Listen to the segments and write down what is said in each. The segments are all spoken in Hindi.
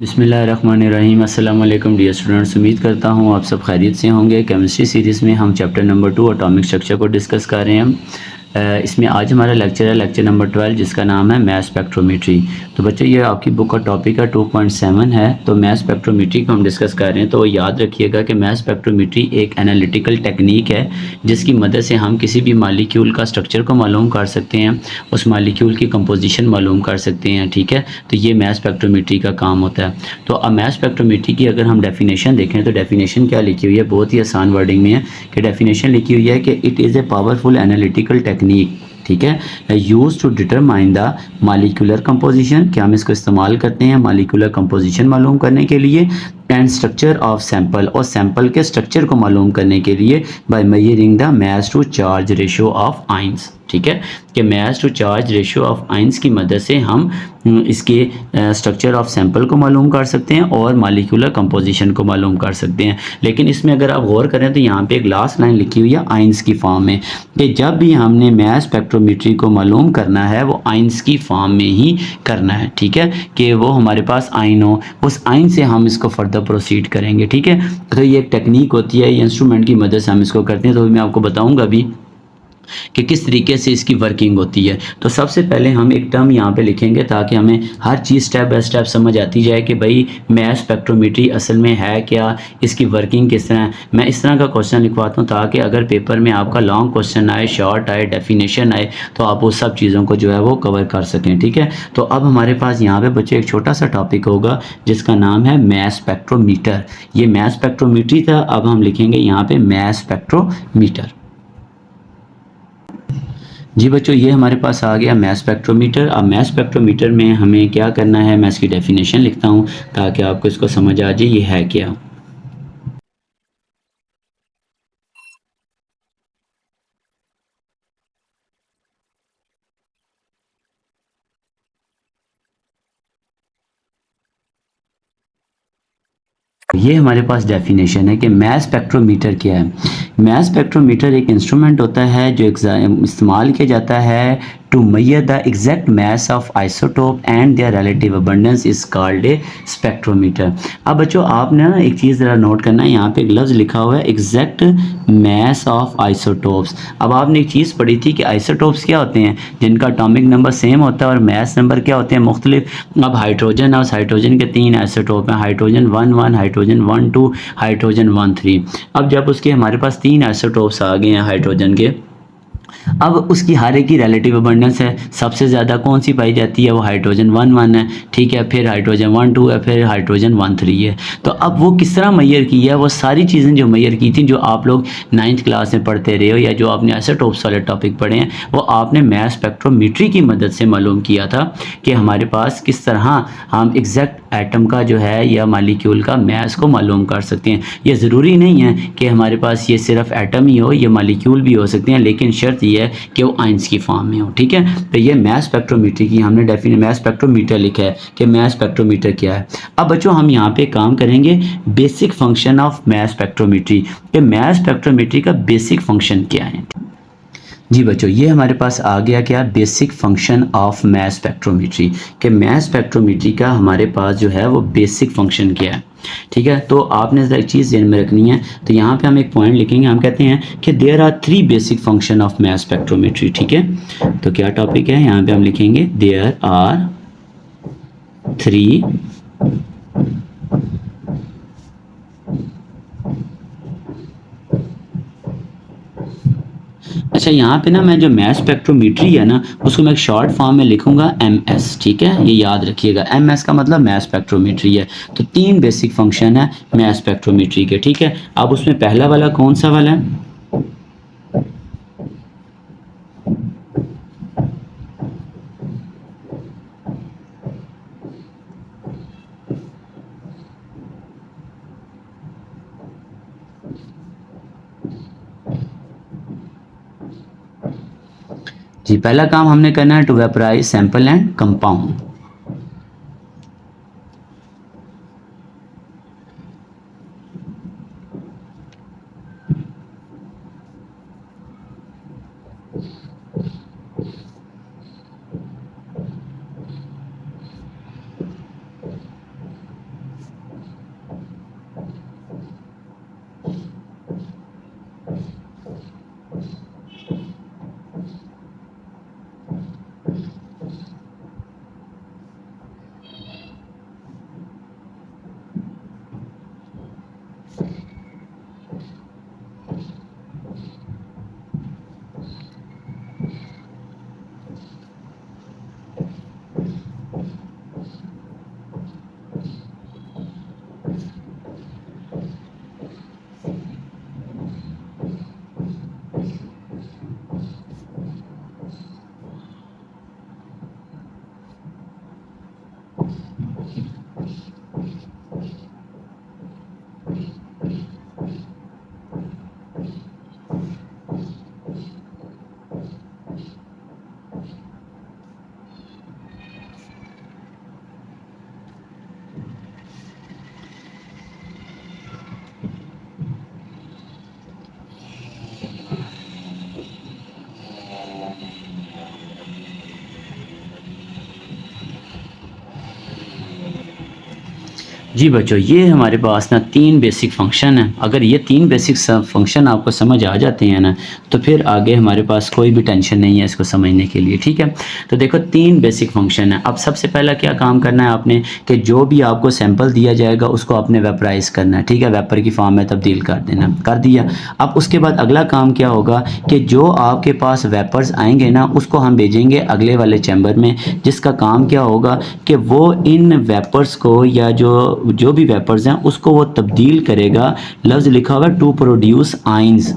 बिस्मिल्लाहिर्रहमानिर्रहीम। अस्सलाम वालेकुम डियर स्टूडेंट्स, उम्मीद करता हूँ आप सब खैरियत से होंगे। केमिस्ट्री सीरीज़ में हम चैप्टर नंबर 2 एटॉमिक स्ट्रक्चर को डिस्कस कर रहे हैं। इसमें आज हमारा लेक्चर है लेक्चर नंबर 12, जिसका नाम है मैस स्पेक्ट्रोमीट्री। तो बच्चों ये आपकी बुक का टॉपिक है 2.7 है। तो मैस स्पेक्ट्रोमीट्री को हम डिस्कस कर रहे हैं। तो याद रखिएगा कि मैस स्पेक्ट्रोमीट्री एक एनालिटिकल टेक्निक है जिसकी मदद से हम किसी भी मालिक्यूल का स्ट्रक्चर को मालूम कर सकते हैं, उस मालिक्यूल की कंपोजिशन मालूम कर सकते हैं। ठीक है, तो ये मैस स्पेक्ट्रोमीट्री का काम होता है। तो अब मैस स्पेक्ट्रोमीट्री की अगर हम डेफिनेशन देखें तो डेफिनेशन क्या लिखी हुई है, बहुत ही आसान वर्डिंग में है कि डेफिनेशन लिखी हुई है कि it is a powerful analytical technique. ठीक है, use to determine the molecular composition, कि हम इसको इस्तेमाल करते हैं मालिकुलर कंपोजिशन मालूम करने के लिए, एंड स्ट्रक्चर ऑफ सैंपल, और सैंपल के स्ट्रक्चर को मालूम करने के लिए by measuring the mass to charge ratio of ions. ठीक है, कि mass to charge ratio of ions की मदद से हम इसके स्ट्रक्चर ऑफ सैंपल को मालूम कर सकते हैं और मालिकुलर कंपोजिशन को मालूम कर सकते हैं। लेकिन इसमें अगर आप गौर करें तो यहाँ पे एक लास्ट लाइन लिखी हुई है आइंस की फॉर्म में, कि जब भी हमने मैस स्पेक्ट्रोमीट्री को मालूम करना है वो आइंस की फॉर्म में ही करना है। ठीक है, कि वो हमारे पास आइन हो, उस आइन से हम इसको फर्दर प्रोसीड करेंगे। ठीक है, तो ये एक टेक्निक होती है, ये इंस्ट्रूमेंट की मदद से हम इसको करते हैं। तो मैं आपको बताऊँगा अभी कि किस तरीके से इसकी वर्किंग होती है। तो सबसे पहले हम एक टर्म यहाँ पे लिखेंगे ताकि हमें हर चीज़ स्टेप बाय स्टेप समझ आती जाए कि भाई मैस स्पेक्ट्रोमीट्री असल में है क्या, इसकी वर्किंग किस तरह है। मैं इस तरह का क्वेश्चन लिखवाता हूँ ताकि अगर पेपर में आपका लॉन्ग क्वेश्चन आए, शॉर्ट आए, डेफिनेशन आए, तो आप वो सब चीज़ों को जो है वो कवर कर सकें। ठीक है, तो अब हमारे पास यहाँ पे बच्चे एक छोटा सा टॉपिक होगा जिसका नाम है मैस स्पेक्ट्रोमीटर। ये मैस स्पेक्ट्रोमीट्री था, अब हम लिखेंगे यहाँ पे मैस स्पेक्ट्रोमीटर। जी बच्चों, ये हमारे पास आ गया मैस स्पेक्ट्रोमीटर। अब मैस स्पेक्ट्रोमीटर में हमें क्या करना है, मैं इसकी डेफिनेशन लिखता हूँ ताकि आपको इसको समझ आ जाए ये है क्या। ये हमारे पास डेफिनेशन है कि मैस स्पेक्ट्रोमीटर क्या है। मैस स्पेक्ट्रोमीटर एक इंस्ट्रूमेंट होता है जो इस्तेमाल किया जाता है to measure the exact mass of isotope and their relative abundance is called a spectrometer. अब बच्चों आपने ना एक चीज़ ज़रा नोट करना है, यहाँ पे एक लफ्ज़ लिखा हुआ है एग्जैक्ट मैस ऑफ आइसोटोप्स। अब आपने एक चीज़ पढ़ी थी कि आइसोटोप्स क्या होते हैं, जिनका एटॉमिक नंबर सेम होता है और मैस नंबर क्या होते हैं, मुख्तलिफ। अब हाइड्रोजन और हाइड्रोजन के 3 आइसोटोप हैं, हाइड्रोजन 1 1, हाइड्रोजन 1 2, हाइड्रोजन 1 3। अब जब उसके हमारे पास 3 आइसोटोप्स आ गए हैं हाइड्रोजन के, अब उसकी हर एक की रिलेटिव अबंडेंस है। सबसे ज़्यादा कौन सी पाई जाती है, वो हाइड्रोजन 1 1 है। ठीक है, फिर हाइड्रोजन 1 2 है, फिर हाइड्रोजन 1 3 है। तो अब वो किस तरह मैयर की है, वो सारी चीज़ें जो मैयर की थी, जो आप लोग 9th क्लास में पढ़ते रहे हो या जो आपने आइसोटोप्स वाले टॉपिक पढ़े हैं, वो आपने मैस स्पेक्ट्रोमीट्री की मदद से मालूम किया था कि हमारे पास किस तरह हम एग्जैक्ट एटम का जो है या मालिक्यूल का मैस को मालूम कर सकते हैं। ये ज़रूरी नहीं है कि हमारे पास ये सिर्फ एटम ही हो, ये मालिक्यूल भी हो सकते हैं, लेकिन शर्त ये है कि वो आइंस की फॉर्म में हो। ठीक है, तो ये मैस स्पेक्ट्रोमीट्री की हमने मैस स्पेक्ट्रोमीटर लिखा है कि मैस स्पेक्ट्रोमीटर क्या है। अब बच्चों हम यहाँ पे काम करेंगे basic function of mass spectrometry, कि मैस स्पेक्ट्रोमीट्री का बेसिक फंक्शन क्या है। जी बच्चों, ये हमारे पास आ गया क्या, basic function of mass spectrometry, कि मैस स्पेक्ट्रोमीट्री का हमारे पास जो है वो बेसिक फंक्शन क्या है। ठीक है, तो आपने एक चीज़ ध्यान में रखनी है। तो यहाँ पे हम एक पॉइंट लिखेंगे, हम कहते हैं कि there are 3 basic function of mass spectrometry. ठीक है, तो क्या टॉपिक है, यहाँ पे हम लिखेंगे देयर आर 3 अच्छा, यहाँ पे ना मैं जो मैस स्पेक्ट्रोमीट्री है ना उसको मैं एक शॉर्ट फॉर्म में लिखूंगा MS। ठीक है, ये याद रखिएगा, MS का मतलब मैस स्पेक्ट्रोमीट्री है। तो 3 बेसिक फंक्शन है मैस स्पेक्ट्रोमीट्री के। ठीक है, अब उसमें पहला वाला कौन सा वाला है, जी पहला काम हमने करना है to vaporize sample and compound. जी बच्चों, ये हमारे पास ना 3 बेसिक फ़ंक्शन हैं। अगर ये 3 बेसिक फ़ंक्शन आपको समझ आ जाते हैं ना, तो फिर आगे हमारे पास कोई भी टेंशन नहीं है इसको समझने के लिए, ठीक है। तो देखो 3 बेसिक फ़ंक्शन हैं। अब सबसे पहला क्या काम करना है आपने कि जो भी आपको सैंपल दिया जाएगा उसको आपने वेपराइज़ करना है, ठीक है, वेपर की फॉर्म में तब्दील कर देना, कर दिया। अब उसके बाद अगला काम क्या होगा कि जो आपके पास वेपर्स आएंगे ना उसको हम भेजेंगे अगले वाले चैम्बर में, जिसका काम क्या होगा कि वो इन वेपर्स को या जो भी वेपर्स हैं उसको वो तब्दील करेगा। लफ्ज़ लिखा हुआ है टू प्रोड्यूस आइंस,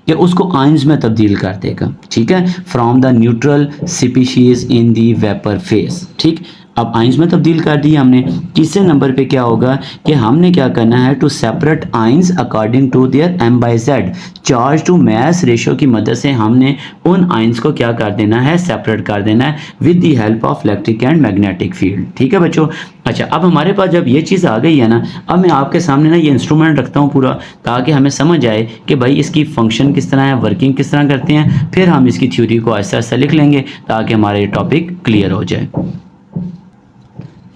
कि उसको आइंस में तब्दील कर देगा, ठीक है, from the neutral species in the vapour phase, ठीक। अब आइंस में तब्दील कर दिया हमने। तीसरे नंबर पे क्या होगा कि हमने क्या करना है, to separate ions according to their m/z charge to mass ratio की मदद से हमने उन आइंस को क्या कर देना है, सेपरेट कर देना है with the help of electric and magnetic field, ठीक है बच्चों। अच्छा, अब हमारे पास जब ये चीज़ आ गई है ना, अब मैं आपके सामने ना ये इंस्ट्रूमेंट रखता हूँ पूरा, ताकि हमें समझ आए कि भाई इसकी फंक्शन किस तरह है, वर्किंग किस तरह करते हैं। फिर हम इसकी थ्योरी को ऐसा ऐसा लिख लेंगे ताकि हमारा ये टॉपिक क्लियर हो जाए।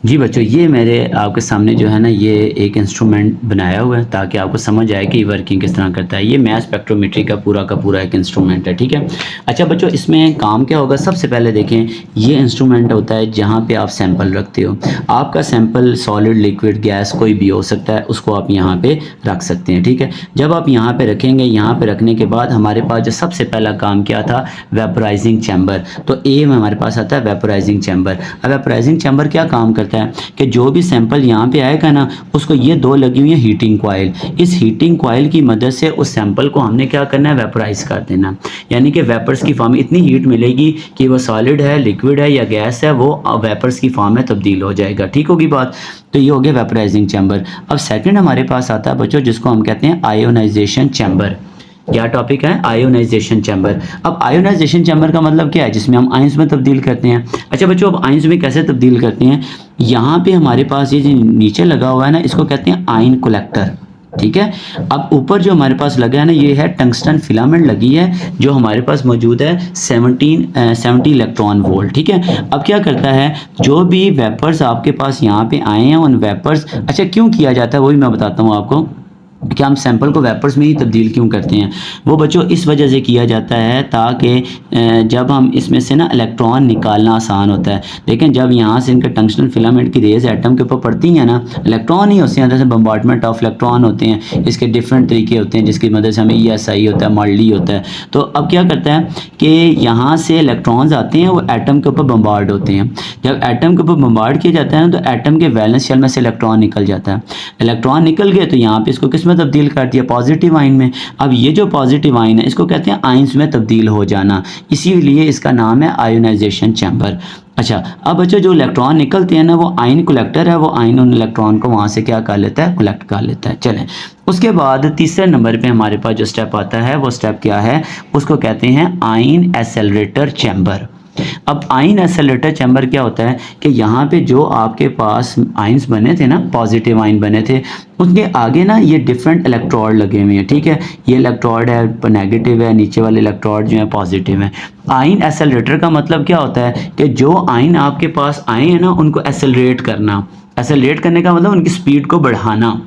जी बच्चों, ये मेरे आपके सामने जो है ना ये एक इंस्ट्रूमेंट बनाया हुआ है ताकि आपको समझ आए कि वर्किंग किस तरह करता है। ये मास स्पेक्ट्रोमेट्री का पूरा एक इंस्ट्रूमेंट है, ठीक है। अच्छा बच्चों, इसमें काम क्या होगा, सबसे पहले देखें, ये इंस्ट्रूमेंट होता है जहाँ पे आप सैंपल रखते हो। आपका सैंपल सॉलिड, लिक्विड, गैस कोई भी हो सकता है, उसको आप यहाँ पे रख सकते हैं, ठीक है। जब आप यहाँ पे रखेंगे, यहाँ पे रखने के बाद हमारे पास जो सबसे पहला काम क्या था, वेपराइजिंग चैम्बर। तो ए में हमारे पास आता है वेपराइजिंग चैम्बर। अब वेपराइजिंग चैम्बर क्या काम करता है कि जो भी सैंपल यहाँ पे आएगा ना उसको ये दो लगी हुई है हीटिंग कॉइल, इस हीटिंग कॉइल की मदद से उस सैंपल को हमने क्या करना है, वेपराइज कर देना। यानी कि वेपर्स की फॉर्म में इतनी हीट मिलेगी कि वो सॉलिड है, लिक्विड है या गैस है, वो वेपर्स की फॉर्म में तब्दील हो जाएगा, ठीक होगी बात। तो ये हो गया वेपराइजिंग चैम्बर। अब सेकंड हमारे पास आता है बच्चों जिसको हम कहते हैं आयोनाइजेशन चैम्बर। क्या टॉपिक है, आयोनाइजेशन चैम्बर। अब आयोनाइजेशन चैम्बर का मतलब क्या है, जिसमें हम आयंस में तब्दील करते हैं। अच्छा बच्चों, अब आयंस में कैसे तब्दील करते हैं, यहाँ पे हमारे पास ये जो नीचे लगा हुआ है ना, इसको कहते हैं आयन कलेक्टर, ठीक है। अब ऊपर जो हमारे पास लगा है ना, ये है टंगस्टन फिलामेंट लगी है जो हमारे पास मौजूद है 70 इलेक्ट्रॉन वोल्ट, ठीक है। अब क्या करता है, जो भी वेपर्स आपके पास यहाँ पे आए हैं उन वेपर्स, अच्छा क्यों किया जाता है वो भी मैं बताता हूँ आपको कि हम सैंपल को वेपर्स में ही तब्दील क्यों करते हैं। वो बच्चों इस वजह से किया जाता है ताकि जब हम इसमें से ना इलेक्ट्रॉन निकालना आसान होता है। लेकिन जब यहाँ से इनके टंगस्टन फिलामेंट की रेज एटम के ऊपर पड़ती हैं ना, इलेक्ट्रॉन ही होते हैं, जैसे बम्बार्डमेंट ऑफ इलेक्ट्रॉन होते हैं, इसके डिफरेंट तरीके होते हैं जिसकी मदद से हमें ESI होता है, मॉडली होता है। तो अब क्या करता है कि यहाँ से इलेक्ट्रॉन्स आते हैं, वो एटम के ऊपर बम्बार्ड होते हैं। जब एटम के ऊपर बम्बार्ड किया जाता है तो एटम के वैलेंस शेल में से इलेक्ट्रॉन निकल जाता है। इलेक्ट्रॉन निकल गए तो यहाँ पे इसको किस में तब्दील कर दिया, पॉजिटिव आयन में। अब ये जो पॉजिटिव आयन है इसको कहते हैं आयंस में तब्दील हो जाना, इसीलिए इसका नाम है आयोनाइजेशन चैम्बर। अच्छा, अब बच्चों जो इलेक्ट्रॉन निकलते हैं ना, वो आयन कलेक्टर है, वो आयन उन इलेक्ट्रॉन को वहाँ से क्या कर लेता है, कलेक्ट कर लेता है। चलें, उसके बाद तीसरे नंबर पे हमारे पास जो स्टेप आता है वो स्टेप क्या है, उसको कहते हैं आयन एक्सेलरेटर चैम्बर। अब आयन एक्सेलरेटर चैम्बर क्या होता है कि यहाँ पे जो आपके पास आयंस बने थे ना, पॉजिटिव आयन बने थे, उसके आगे ना ये डिफरेंट इलेक्ट्रोड लगे हुए हैं, ठीक है। ये इलेक्ट्रोड है नेगेटिव है, नीचे वाले इलेक्ट्रोड जो है पॉजिटिव है। आयन एक्सेलरेटर का मतलब क्या होता है कि जो आयन आपके पास आए हैं ना उनको एक्सेलरेट करना। एक्सेलरेट करने का मतलब उनकी स्पीड को बढ़ाना,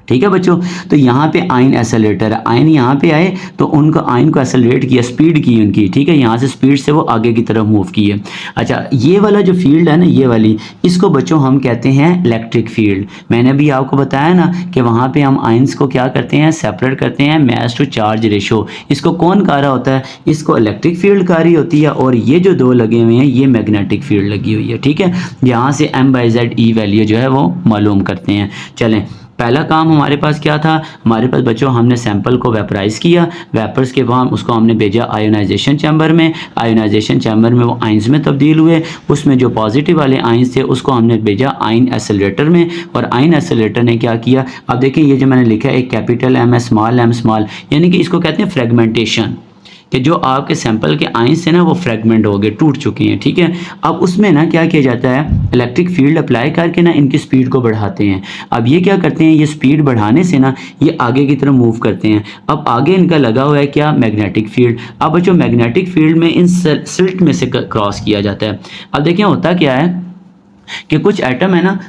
ठीक है बच्चों। तो यहाँ पे आयन एक्सेलरेटर है, आयन यहाँ पे आए तो उनको आयन को एक्सेलरेट किया, स्पीड की उनकी, ठीक है, यहाँ से स्पीड से वो आगे की तरफ मूव किए। अच्छा, ये वाला जो फील्ड है ना, ये वाली, इसको बच्चों हम कहते हैं इलेक्ट्रिक फील्ड। मैंने भी आपको बताया ना कि वहाँ पे हम आयंस को क्या करते हैं, सेपरेट करते हैं मास टू चार्ज रेशो। इसको कौन कर रहा होता है, इसको इलेक्ट्रिक फील्ड कर रही होती है, और ये जो दो लगे हुए हैं ये मैग्नेटिक फील्ड लगी हुई है, ठीक है। यहाँ से m/z E वैल्यू जो है वो मालूम करते हैं। चलें, पहला काम हमारे पास क्या था, हमारे पास बच्चों हमने सैंपल को वेपराइज किया, वेपर्स के बाद उसको हमने भेजा आयोनाइजेशन चैम्बर में, आयोनाइजेशन चैम्बर में वो आइंस में तब्दील हुए, उसमें जो पॉजिटिव वाले आइंस थे उसको हमने भेजा आइन एसेलेटर में, और आइन एसेलेटर ने क्या किया, अब देखें ये जो मैंने लिखा है एक कैपिटल एम स्मॉल, यानी कि इसको कहते हैं फ्रेगमेंटेशन, कि जो आपके सैंपल के आइंस हैं ना वो फ्रेगमेंट हो गए, टूट चुके हैं, ठीक है। अब उसमें ना क्या किया जाता है, इलेक्ट्रिक फील्ड अप्लाई करके ना इनकी स्पीड को बढ़ाते हैं। अब ये क्या करते हैं, ये स्पीड बढ़ाने से ना ये आगे की तरफ मूव करते हैं। अब आगे इनका लगा हुआ है क्या, मैग्नेटिक फील्ड। अब जो मैग्नेटिक फील्ड में इन सिल्ट में से क्रॉस किया जाता है। अब देखिए होता क्या है कि कुछ एटम है ना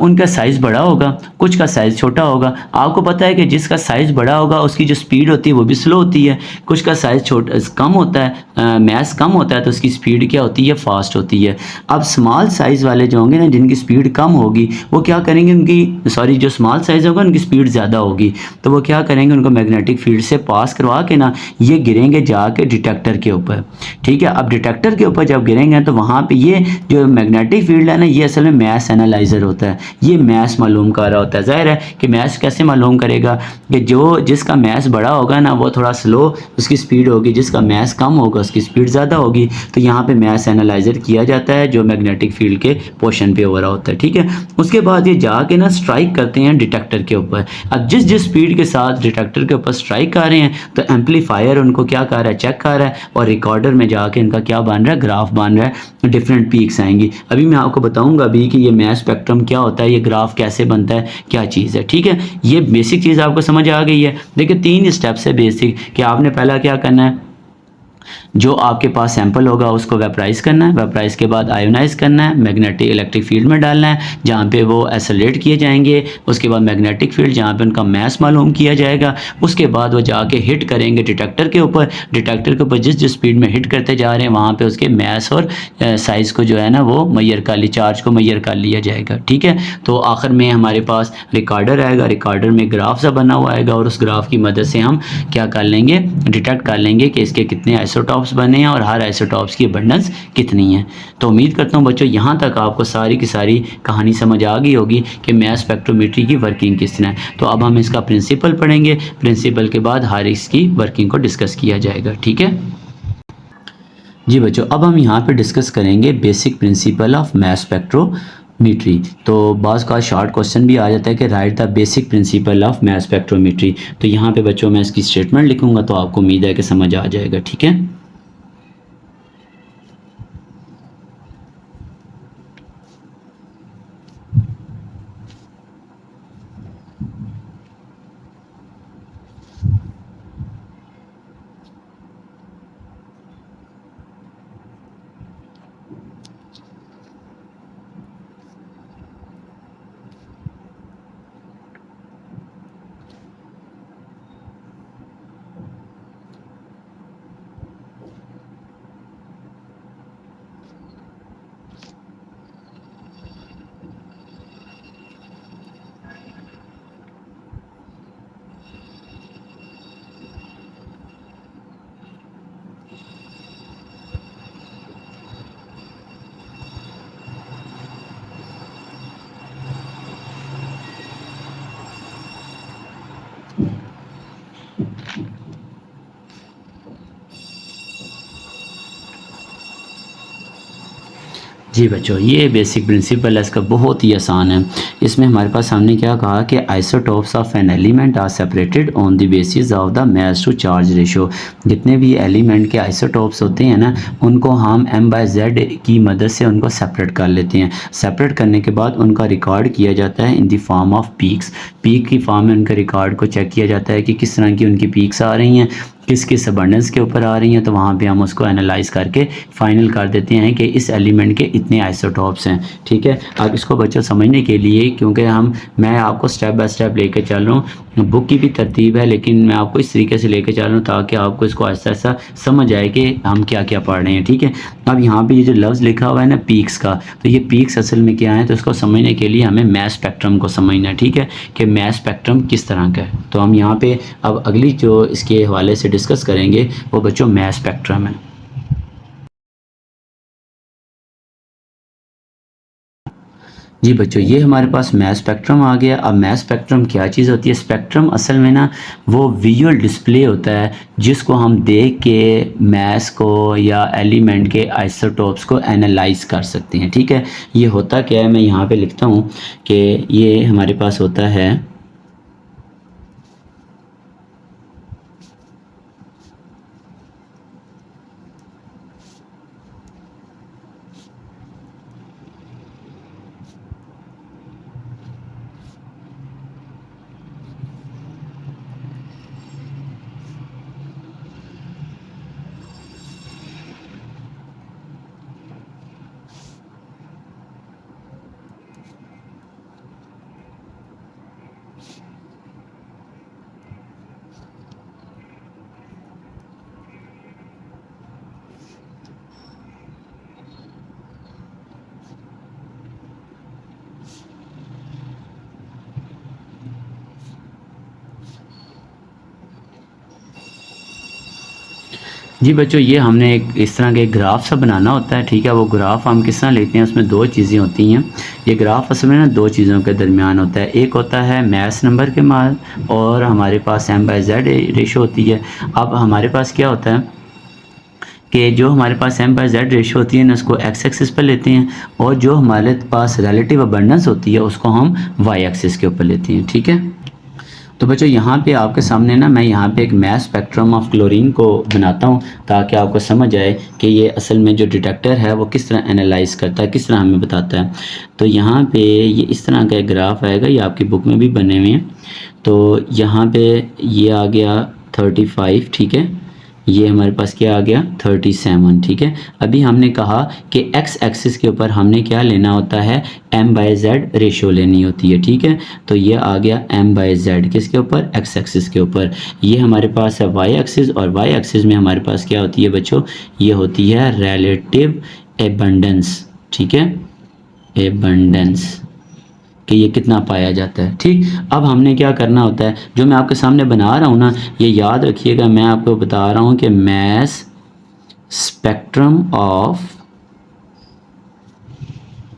उनका साइज़ बड़ा होगा, कुछ का साइज़ छोटा होगा। आपको पता है कि जिसका साइज़ बड़ा होगा उसकी जो स्पीड होती है वो भी स्लो होती है, कुछ का साइज़ छोटा कम होता है, मैस कम होता है तो उसकी स्पीड क्या होती है, फास्ट होती है। अब स्मॉल साइज़ वाले जो होंगे ना जिनकी स्पीड कम होगी वो क्या करेंगे, उनकी जो स्मॉल साइज़ होगा उनकी स्पीड ज़्यादा होगी, तो वो क्या करेंगे, उनको मैग्नेटिक फील्ड से पास करवा के ना ये गिरेंगे जाके डिटेक्टर के ऊपर, ठीक है। अब डिटेक्टर के ऊपर जब गिरेंगे तो वहाँ पर ये जो मैग्नेटिक फील्ड है ना ये असल में मैस एनालाइजर होता है, ये मैस मालूम कर रहा होता है। जाहिर है कि मैस कैसे मालूम करेगा कि जिसका मैस बड़ा होगा ना वो थोड़ा स्लो उसकी स्पीड होगी, जिसका मैस कम होगा उसकी स्पीड ज़्यादा होगी। तो यहाँ पे मैस एनालाइजर किया जाता है जो मैग्नेटिक फील्ड के पोर्शन पे हो रहा होता है, ठीक है। उसके बाद ये जाके ना स्ट्राइक करते हैं डिटेक्टर के ऊपर। अब जिस स्पीड के साथ डिटेक्टर के ऊपर स्ट्राइक कर रहे हैं तो एम्पलीफायर उनको क्या कर रहा है, चेक कर रहा है, और रिकॉर्डर में जाके इनका क्या बन रहा है, ग्राफ बन रहा है, डिफरेंट पीक्स आएंगी। अभी मैं आपको बताऊंगा अभी कि ये मैस स्पेक्ट्रम क्या होता है, ये ग्राफ कैसे बनता है, क्या चीज़ है, ठीक है। ये बेसिक चीज़ आपको समझ आ गई है। देखिए 3 स्टेप्स है बेसिक, कि आपने पहला क्या करना है, जो आपके पास सैंपल होगा उसको वेपराइज करना है, वेपराइज के बाद आयोनाइज करना है, मैग्नेटिक इलेक्ट्रिक फील्ड में डालना है जहाँ पे वो एसेलेट किए जाएंगे, उसके बाद मैग्नेटिक फील्ड जहाँ पे उनका मैस मालूम किया जाएगा, उसके बाद वो जाके हिट करेंगे डिटेक्टर के ऊपर, डिटेक्टर के ऊपर जिस स्पीड में हिट करते जा रहे हैं वहाँ पे उसके मैस और साइज़ को जो है ना वो मैयर कर ली, चार्ज को मैयर कर लिया जाएगा, ठीक है। तो आखिर में हमारे पास रिकॉर्डर आएगा, रिकॉर्डर में ग्राफ सा बना हुआ आएगा और उस ग्राफ की मदद से हम क्या कर लेंगे, डिटेक्ट कर लेंगे कि इसके कितने आइसोटॉप्स बने हैं और हर आइसोटॉप्स की अबंडेंस कितनी है। तो उम्मीद करता हूँ बच्चों यहाँ तक आपको सारी की सारी कहानी समझ आ गई होगी कि मैस स्पेक्ट्रोमेट्री की वर्किंग किस तरह है। तो अब हम इसका प्रिंसिपल पढ़ेंगे, प्रिंसिपल के बाद हर इसकी वर्किंग को डिस्कस किया जाएगा, ठीक है जी बच्चों। अब हम यहाँ पे डिस्कस करेंगे basic principle of mass spectrometry. तो बाज़ का शॉर्ट क्वेश्चन भी आ जाता है कि right the basic principle of mass spectrometry. तो यहाँ पे बच्चों मैं इसकी स्टेटमेंट लिखूँगा तो आपको उम्मीद है कि समझ आ जाएगा, ठीक है। जी बच्चों, ये बेसिक प्रिंसिपल है, इसका बहुत ही आसान है। इसमें हमारे पास हमने क्या कहा कि isotopes of an element are separated on the basis of the mass to charge ratio. जितने भी एलिमेंट के आइसोटॉप्स होते हैं ना उनको हम m/z की मदद से उनको सेपरेट कर लेते हैं। सेपरेट करने के बाद उनका रिकॉर्ड किया जाता है in the form of peaks. Peak की फॉर्म में उनके रिकॉर्ड को चेक किया जाता है कि किस तरह की उनकी पीक्स आ रही हैं, किस किस अबंडेंस के ऊपर आ रही हैं। तो वहाँ पे हम उसको एनालाइज करके फाइनल कर देते हैं कि इस एलिमेंट के इतने आइसोटॉप्स हैं, ठीक है। अब इसको बच्चों समझने के लिए, क्योंकि मैं आपको स्टेप बाय स्टेप लेके चल रहा हूँ, बुक की भी तरतीब है लेकिन मैं आपको इस तरीके से लेके चल रहा हूँ ताकि आपको इसको आहिस्ता आहिस्ता समझ आए कि हम क्या क्या पढ़ रहे हैं, ठीक है। अब यहाँ पे ये जो लफ्ज़ लिखा हुआ है ना पीक्स का, तो ये पीक्स असल में क्या है, तो इसको समझने के लिए हमें मैस स्पेक्ट्रम को समझना है, ठीक है, कि मैस स्पेक्ट्रम किस तरह का है। तो हम यहाँ पे अब अगली जो इसके हवाले से डिस्कस करेंगे वो बच्चों मैस स्पेक्ट्रम है। जी बच्चों, ये हमारे पास मैस स्पेक्ट्रम आ गया। अब मैस स्पेक्ट्रम क्या चीज़ होती है? स्पेक्ट्रम असल में ना वो विजुअल डिस्प्ले होता है जिसको हम देख के मैस को या एलिमेंट के आइसोटोप्स को एनालाइज कर सकते हैं। ठीक है, ये होता क्या है, मैं यहाँ पे लिखता हूँ कि ये हमारे पास होता है जी बच्चों, ये हमने एक इस तरह के ग्राफ सा बनाना होता है। ठीक है, वो ग्राफ हम किस तरह लेते हैं, उसमें दो चीज़ें होती हैं। ये ग्राफ असल में ना दो चीज़ों के दरमियान होता है। एक होता है मैस नंबर के मान और हमारे पास m/z रेशो होती है। अब हमारे पास क्या होता है कि जो हमारे पास m/z रेशो होती है ना, उसको x एक्सिस पर लेते हैं, और जो हमारे पास रिलेटिव अबंडेंस होती है उसको हम y एक्सिस के ऊपर लेते हैं। ठीक है, तो बच्चों यहाँ पे आपके सामने ना मैं यहाँ पे एक मैस स्पेक्ट्रम ऑफ क्लोरीन को बनाता हूँ ताकि आपको समझ आए कि ये असल में जो डिटेक्टर है वो किस तरह एनालाइज करता है, किस तरह हमें बताता है। तो यहाँ पे ये इस तरह का एक ग्राफ आएगा, ये आपकी बुक में भी बने हुए हैं। तो यहाँ पे ये आ गया 35। ठीक है, ये हमारे पास क्या आ गया 37। ठीक है, अभी हमने कहा कि एक्स एक्सिस के ऊपर हमने क्या लेना होता है, m/z रेशो लेनी होती है। ठीक है, तो ये आ गया m/z किसके ऊपर, एक्स एक्सिस के ऊपर। ये हमारे पास है y एक्सिस, और y एक्सिस में हमारे पास क्या होती है बच्चों, ये होती है रिलेटिव एबंडेंस। ठीक है, एबंडेंस कि ये कितना पाया जाता है। ठीक, अब हमने क्या करना होता है, जो मैं आपके सामने बना रहा हूँ ना, ये याद रखिएगा, मैं आपको बता रहा हूँ कि mass spectrum of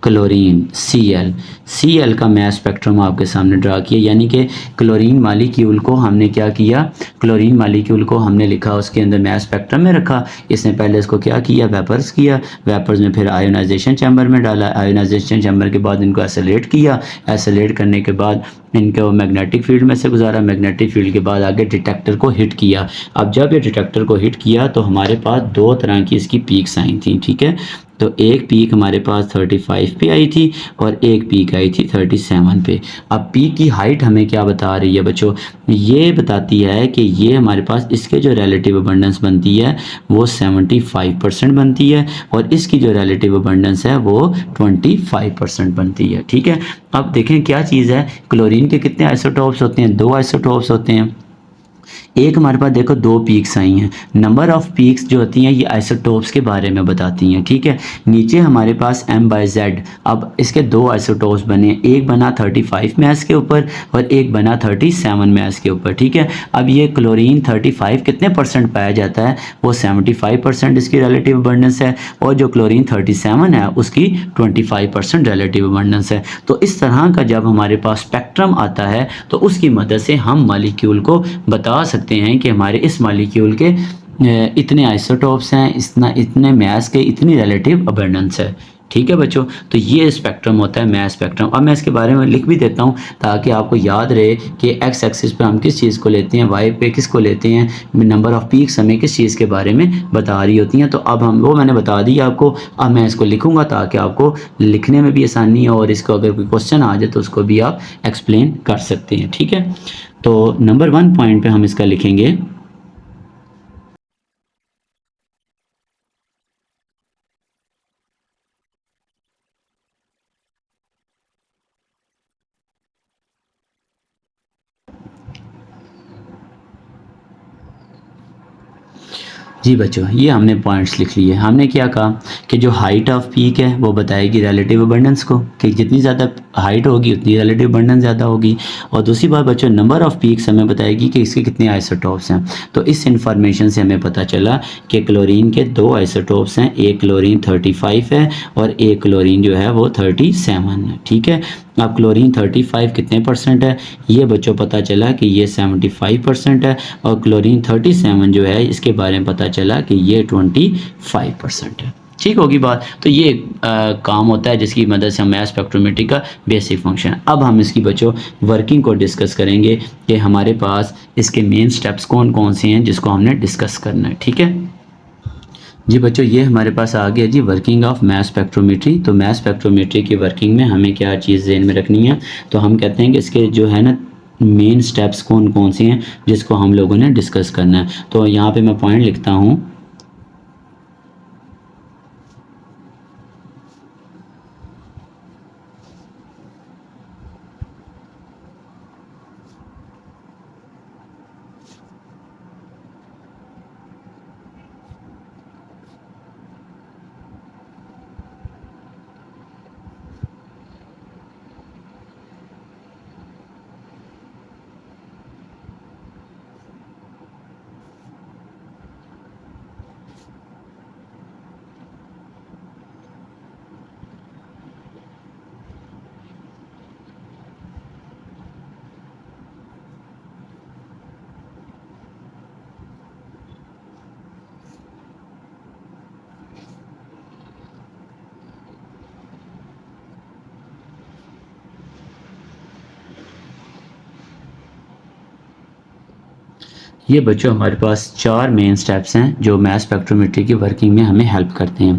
chlorine Cl का मैस स्पेक्ट्रम आपके सामने ड्रा किया, यानी कि क्लोरीन मालिक्यूल को हमने क्या किया, क्लोरीन मालिक्यूल को हमने लिखा, उसके अंदर मैस स्पेक्ट्रम में रखा। इसने पहले इसको क्या किया, वेपर्स किया, वेपर्स में फिर आयोनाइजेशन चैम्बर में डाला, आयोनाइजेशन चैम्बर के बाद इनको एसोलेट किया, एसोलेट करने के बाद इनको मैग्नेटिक फील्ड में से गुजारा, मैग्नेटिक फील्ड के बाद आगे डिटेक्टर को हिट किया। अब जब ये डिटेक्टर को हिट किया तो हमारे पास दो तरह की इसकी पीक्स आई थी। ठीक है, तो एक पीक हमारे पास 35 पे आई थी और एक पीक आई थी 37 पे। अब पीक की हाइट हमें क्या बता रही है बच्चों, ये बताती है कि ये हमारे पास इसके जो रिलेटिव अबंडेंस बनती है वो 75% बनती है, और इसकी जो रिलेटिव अबंडेंस है वो 25% बनती है। ठीक है, अब देखें क्या चीज़ है, क्लोरीन के कितने आइसोटोप्स होते हैं, दो आइसोटोप्स होते हैं। एक हमारे पास देखो दो पीक्स आई हैं, नंबर ऑफ पीक्स जो होती हैं ये आइसोटोप्स के बारे में बताती हैं। ठीक है, नीचे हमारे पास m/z, अब इसके दो आइसोटोप्स बने, एक बना 35 मैस के ऊपर और एक बना 37 मैस के ऊपर। ठीक है, अब ये क्लोरीन 35 कितने परसेंट पाया जाता है, वो 75% इसकी रिलेटिव अबंडेंस है, और जो क्लोरीन 37 है उसकी 25% रिलेटिव अबंडेंस है। तो इस तरह का जब हमारे पास स्पेक्ट्रम आता है तो उसकी मदद से हम मॉलिक्यूल को बता सकते हैं कि हमारे इस मॉलिक्यूल के इतने आइसोटोप्स हैं, इतने मैस के इतनी रिलेटिव अबंडेंस है। ठीक है बच्चों, तो ये स्पेक्ट्रम होता है मैस स्पेक्ट्रम। अब मैं इसके बारे में लिख भी देता हूँ ताकि आपको याद रहे कि एक्स एक्सिस पे हम किस चीज़ को लेते हैं, वाई पे किसको लेते हैं, नंबर ऑफ पीक्स हमें किस चीज़ के बारे में बता रही होती हैं। तो अब हम वो मैंने बता दी आपको, अब मैं इसको लिखूँगा ताकि आपको लिखने में भी आसानी हो, और इसको अगर कोई क्वेश्चन आ जाए तो उसको भी आप एक्सप्लेन कर सकते हैं। ठीक है, तो नंबर 1 पॉइंट पे हम इसका लिखेंगे, जी बच्चों, ये हमने पॉइंट्स लिख लिए। हमने क्या कहा कि जो हाइट ऑफ पीक है वो बताएगी रिलेटिव अबंडेंस को, कि जितनी ज़्यादा हाइट होगी उतनी रिलेटिव अबंडेंस ज़्यादा होगी। और दूसरी बात बच्चों, नंबर ऑफ पीक्स हमें बताएगी कि इसके कितने आइसोटोप्स हैं। तो इस इंफॉर्मेशन से हमें पता चला कि क्लोरीन के 2 आइसोटोप्स हैं, एक क्लोरीन 35 है और एक क्लोरीन जो है वो 37 है। ठीक है, अब क्लोरीन 35 कितने परसेंट है, ये बच्चों पता चला कि ये 75% है, और क्लोरीन 37 जो है इसके बारे में पता चला कि ये 25% है। ठीक होगी बात। तो ये काम होता है जिसकी मदद से हम मास स्पेक्ट्रोमेट्री का बेसिक फंक्शन। अब हम इसकी बच्चों वर्किंग को डिस्कस करेंगे कि हमारे पास इसके मेन स्टेप्स कौन कौन से हैं जिसको हमने डिस्कस करना है। ठीक है जी बच्चों, ये हमारे पास आ गया जी वर्किंग ऑफ मास स्पेक्ट्रोमेट्री। तो मास स्पेक्ट्रोमेट्री की वर्किंग में हमें क्या चीज़ ध्यान में रखनी है, तो हम कहते हैं कि इसके जो है ना मेन स्टेप्स कौन कौन से हैं जिसको हम लोगों ने डिस्कस करना है। तो यहाँ पे मैं पॉइंट लिखता हूँ। ये बच्चों हमारे पास 4 मेन स्टेप्स हैं जो मास स्पेक्ट्रोमेट्री की वर्किंग में हमें हेल्प करते हैं।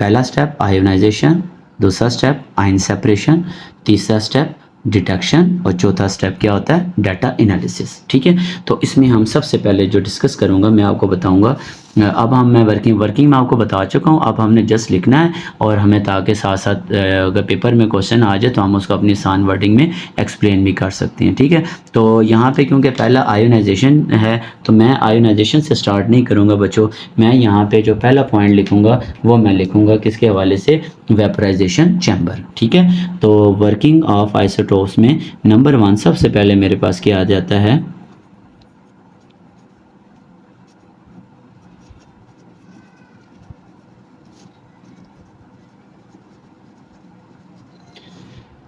पहला स्टेप आयोनाइजेशन, दूसरा स्टेप आयन सेपरेशन, तीसरा स्टेप डिटेक्शन और चौथा स्टेप क्या होता है, डाटा एनालिसिस। ठीक है, तो इसमें हम सबसे पहले जो डिस्कस करूँगा मैं आपको बताऊँगा। अब मैं वर्किंग में आपको बता चुका हूँ, अब हमने जस्ट लिखना है और हमें ताकि साथ साथ अगर पेपर में क्वेश्चन आ जाए तो हम उसको अपनी आसान वर्डिंग में एक्सप्लेन भी कर सकते हैं। ठीक है, तो यहाँ पे क्योंकि पहला आयोनाइजेशन है तो मैं आयोनाइजेशन से स्टार्ट नहीं करूँगा बच्चों। मैं यहाँ पे जो पहला पॉइंट लिखूँगा वो मैं लिखूँगा किसके हवाले से, वेपराइजेशन चैम्बर। ठीक है, तो वर्किंग ऑफ आइसोटोप्स में नंबर 1 सबसे पहले मेरे पास क्या आ जाता है,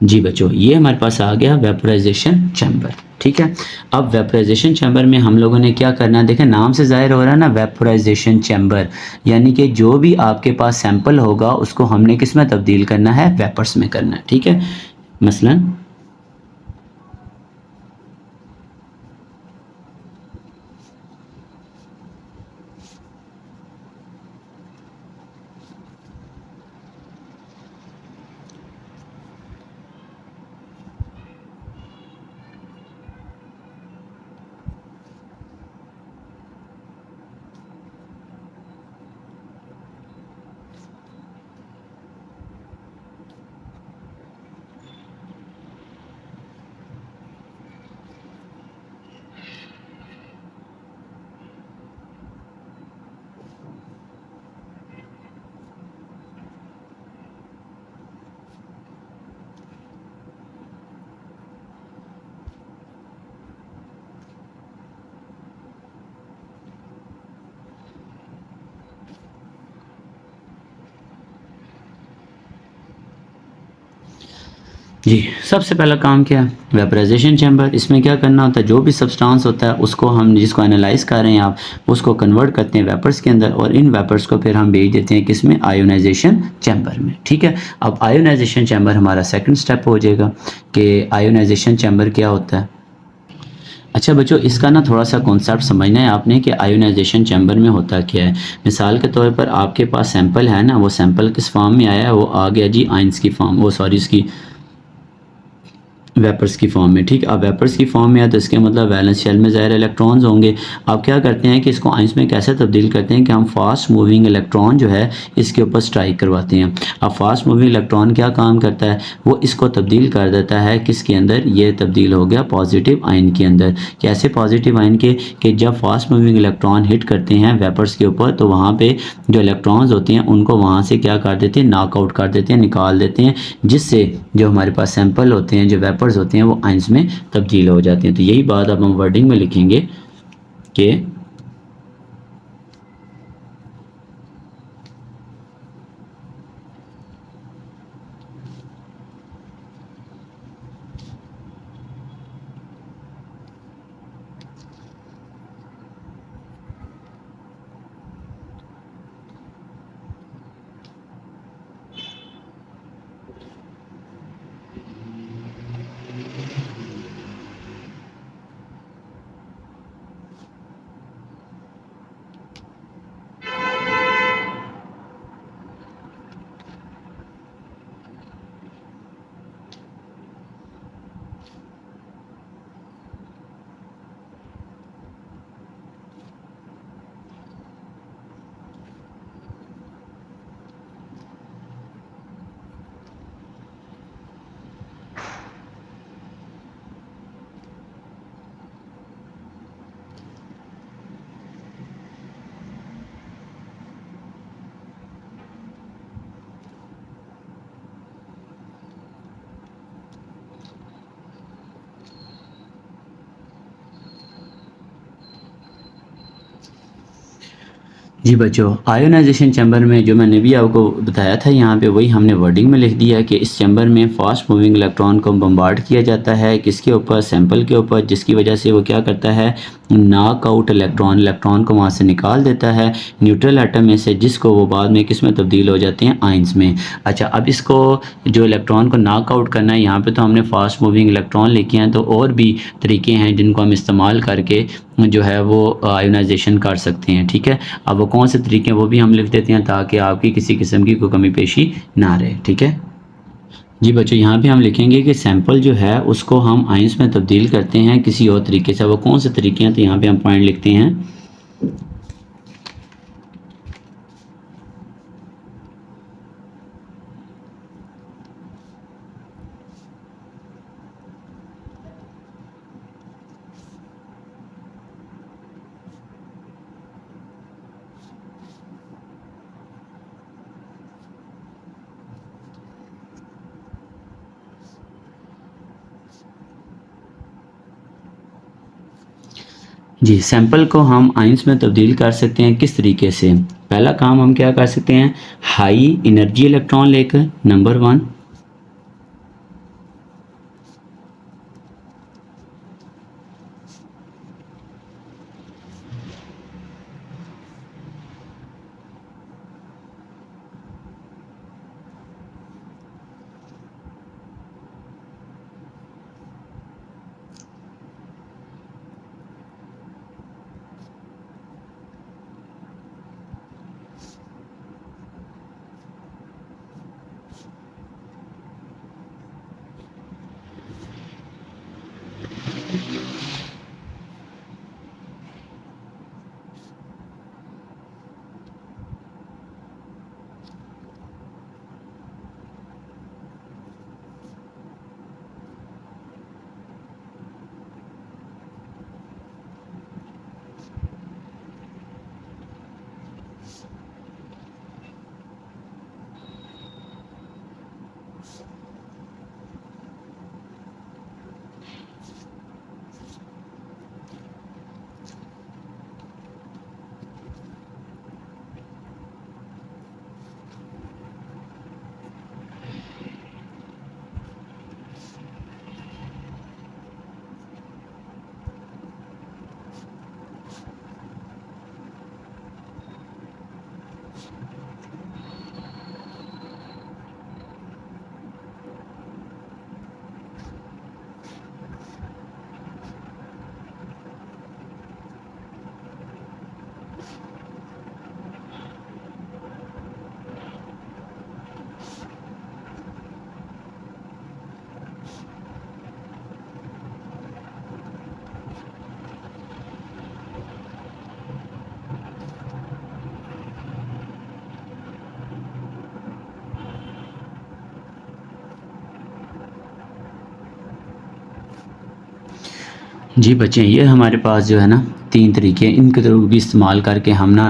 जी बच्चों ये हमारे पास आ गया वेपराइजेशन चैम्बर। ठीक है, अब वेपराइजेशन चैम्बर में हम लोगों ने क्या करना है, देखें नाम से जाहिर हो रहा है ना वेपराइजेशन चैम्बर, यानी कि जो भी आपके पास सैंपल होगा उसको हमने किस में तब्दील करना है, वेपर्स में करना है। ठीक है, मसलन जी सबसे पहला काम क्या है, वेपराइजेशन चैम्बर। इसमें क्या करना होता है, जो भी सब्सटेंस होता है उसको हम जिसको एनालाइज कर रहे हैं आप उसको कन्वर्ट करते हैं वेपर्स के अंदर, और इन वेपर्स को फिर हम भेज देते हैं किसमें, आयोनाइजेशन चैम्बर में। ठीक है, अब आयोनाइजेशन चैम्बर हमारा सेकंड स्टेप हो जाएगा कि आयोनाइजेशन चैम्बर क्या होता है। अच्छा बच्चों, इसका ना थोड़ा सा कॉन्सेप्ट समझना है आपने कि आयोनाइजेशन चैम्बर में होता क्या है। मिसाल के तौर पर आपके पास सैंपल है ना, वो सैंपल किस फॉर्म में आया है, वो आ गया जी आइंस की फॉर्म, वो सॉरी इसकी वेपर्स की फॉर्म में। ठीक, अब वेपर्स की फॉर्म में है तो इसके मतलब वैलेंस शेल में ज़ाहिर इलेक्ट्रॉन्स होंगे। अब क्या करते हैं कि इसको आइंस में कैसे तब्दील करते हैं कि हम फास्ट मूविंग इलेक्ट्रॉन जो है इसके ऊपर स्ट्राइक करवाते हैं। अब फास्ट मूविंग इलेक्ट्रॉन क्या काम करता है, वो इसको तब्दील कर देता है किसके अंदर, ये तब्दील हो गया पॉजिटिव आयन के अंदर। कैसे पॉजिटिव आयन के, कि जब फास्ट मूविंग इलेक्ट्रॉन हिट करते हैं वेपर्स के ऊपर तो वहाँ पे जो इलेक्ट्रॉन्स होते हैं उनको वहाँ से क्या कर देते हैं, नॉकआउट कर देते हैं, निकाल देते हैं, जिससे जो हमारे पास सैंपल होते हैं, जो वेपर्स होते हैं, वो आइंस में तब्दील हो जाते हैं। तो यही बात अब हम वर्डिंग में लिखेंगे कि जी बच्चों, आयोनाइजेशन चैम्बर में जो मैंने भी आपको बताया था यहाँ पे वही हमने वर्डिंग में लिख दिया है कि इस चैम्बर में फास्ट मूविंग इलेक्ट्रॉन को बम्बार्ड किया जाता है किसके ऊपर, सैंपल के ऊपर, जिसकी वजह से वो क्या करता है, नॉक आउट इलेक्ट्रॉन को वहाँ से निकाल देता है न्यूट्रल एटम में से, जिसको वो बाद में किस में तब्दील हो जाते हैं, आइंस में। अच्छा, अब इसको जो इलेक्ट्रॉन को नॉक आउट करना है, यहाँ पे तो हमने फास्ट मूविंग इलेक्ट्रॉन लिखे हैं, तो और भी तरीके हैं जिनको हम इस्तेमाल करके जो है वो आयोनाइजेशन कर सकते हैं। ठीक है, अब वो कौन से तरीके हैं वो भी हम लिख देते हैं ताकि आपकी किसी किस्म की कोई कमी पेशी ना रहे। ठीक है जी बच्चों, यहाँ पे हम लिखेंगे कि सैंपल जो है उसको हम आइंस में तब्दील करते हैं किसी और तरीके से। वो कौन से तरीके हैं, तो यहाँ पे हम पॉइंट लिखते हैं। जी, सैंपल को हम आइंस में तब्दील कर सकते हैं किस तरीके से। पहला काम हम क्या कर सकते हैं, हाई एनर्जी इलेक्ट्रॉन लेकर, नंबर 1। जी बच्चे, ये हमारे पास जो है ना 3 तरीके हैं, इनके थ्रू भी इस्तेमाल करके हम ना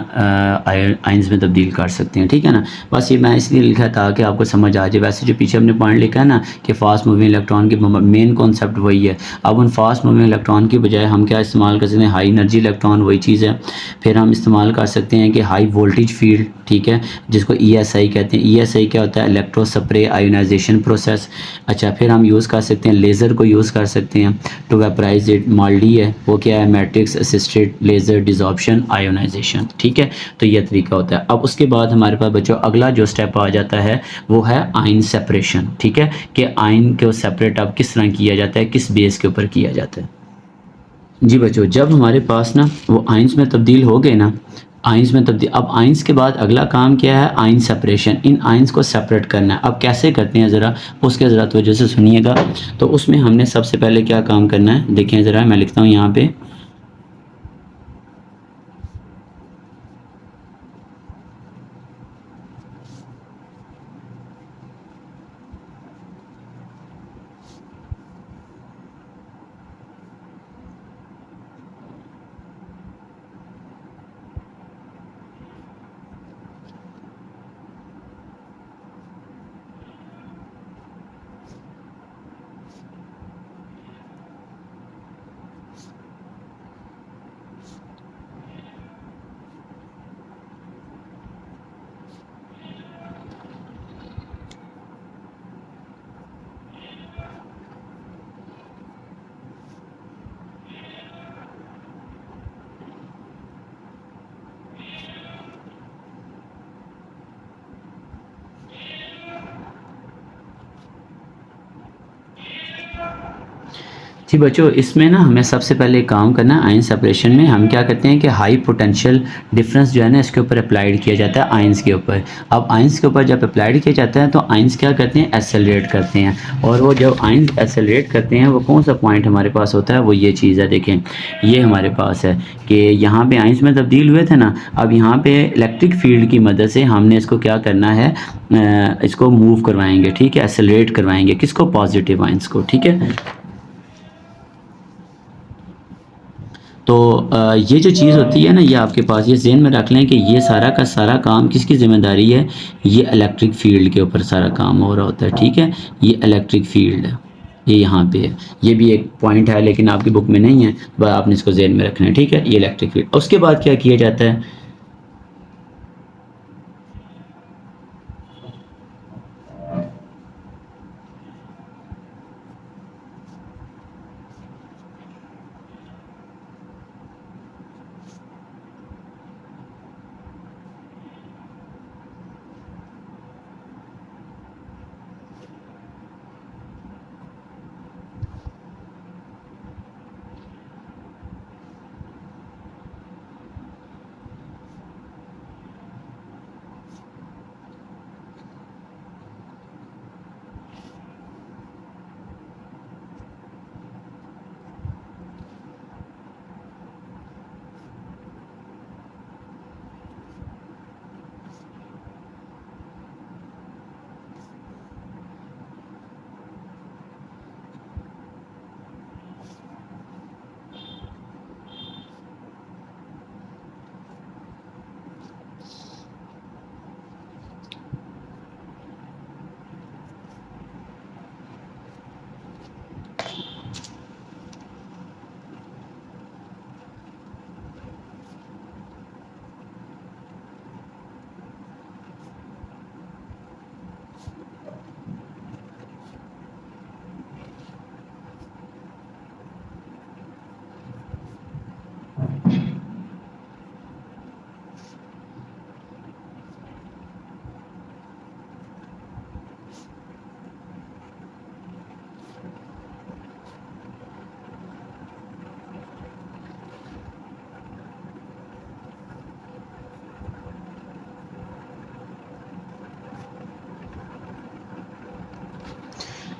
आयन्स में तब्दील कर सकते हैं, ठीक है ना। बस ये मैं इसलिए लिखा ताकि आपको समझ आ जाए। वैसे जो पीछे हमने पॉइंट लिखा है ना कि फास्ट मूविंग इलेक्ट्रॉन की मेन कॉन्सेप्ट वही है। अब उन फास्ट मूविंग इलेक्ट्रॉन की बजाय हम क्या इस्तेमाल कर सकते हैं, हाई एनर्जी इलेक्ट्रॉन, वही चीज़ है। फिर हम इस्तेमाल कर सकते हैं कि हाई वोल्टेज फील्ड, ठीक है, जिसको ESI कहते हैं। ESI क्या होता है, इलेक्ट्रो स्प्रे आयोनाइजेशन प्रोसेस। अच्छा, फिर हम यूज़ कर सकते हैं लेज़र को यूज़ कर सकते हैं टू वेपराइज इट। माल्डी है वो क्या है, matrix assisted laser desorption ionization, ठीक है। तो ये तरीका होता है। अब उसके बाद हमारे पास बच्चों अगला जो स्टेप आ जाता है वो है आयन सेपरेशन, ठीक है, कि आयन को सेपरेट अब किस तरह किया जाता है, किस बेस के ऊपर किया जाता है। जी बच्चों, जब हमारे पास ना वो आइंस में तब्दील हो गए ना, आइंस में तब्दील, अब आइंस के बाद अगला काम क्या है, आयन सेपरेशन। इन आइंस को सेपरेट करना है। अब कैसे करते हैं ज़रा उसके ज़रा तवज्जो से सुनिएगा। तो उसमें हमने सबसे पहले क्या काम करना है, देखें ज़रा, मैं लिखता हूँ यहाँ पे। जी बच्चों, इसमें ना हमें सबसे पहले एक काम करना है। आयन सेपरेशन में हम क्या करते हैं कि हाई पोटेंशियल डिफरेंस जो है ना इसके ऊपर अप्लाइड किया जाता है आयंस के ऊपर। अब आयंस के ऊपर जब अप्लाइड किया जाता है तो आयंस क्या करते हैं, एसेलरेट करते हैं। और वो जब आयंस एसेलरेट करते हैं, वो कौन सा पॉइंट हमारे पास होता है, वो ये चीज़ है, देखें ये हमारे पास है कि यहाँ पे आयंस में तब्दील हुए थे ना। अब यहाँ पे इलेक्ट्रिक फील्ड की मदद से हमने इसको क्या करना है, इसको मूव करवाएंगे, ठीक है, एसेलरेट करवाएंगे, किसको, पॉजिटिव आयंस को, ठीक है। तो ये जो चीज़ होती है ना, ये आपके पास ये ज़हन में रख लें कि ये सारा का सारा काम किसकी ज़िम्मेदारी है, ये इलेक्ट्रिक फील्ड के ऊपर सारा काम हो रहा होता है, ठीक है। ये इलेक्ट्रिक फील्ड है, ये यहाँ पे है। ये भी एक पॉइंट है लेकिन आपकी बुक में नहीं है, बस आपने इसको ज़हन में रखना है, ठीक है। ये इलेक्ट्रिक फील्ड, उसके बाद क्या किया जाता है।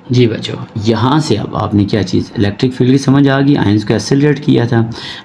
जी बच्चों, यहाँ से अब आपने क्या चीज़ इलेक्ट्रिक फील्ड की समझ आ गई, आयंस को एक्सेलरेट किया था।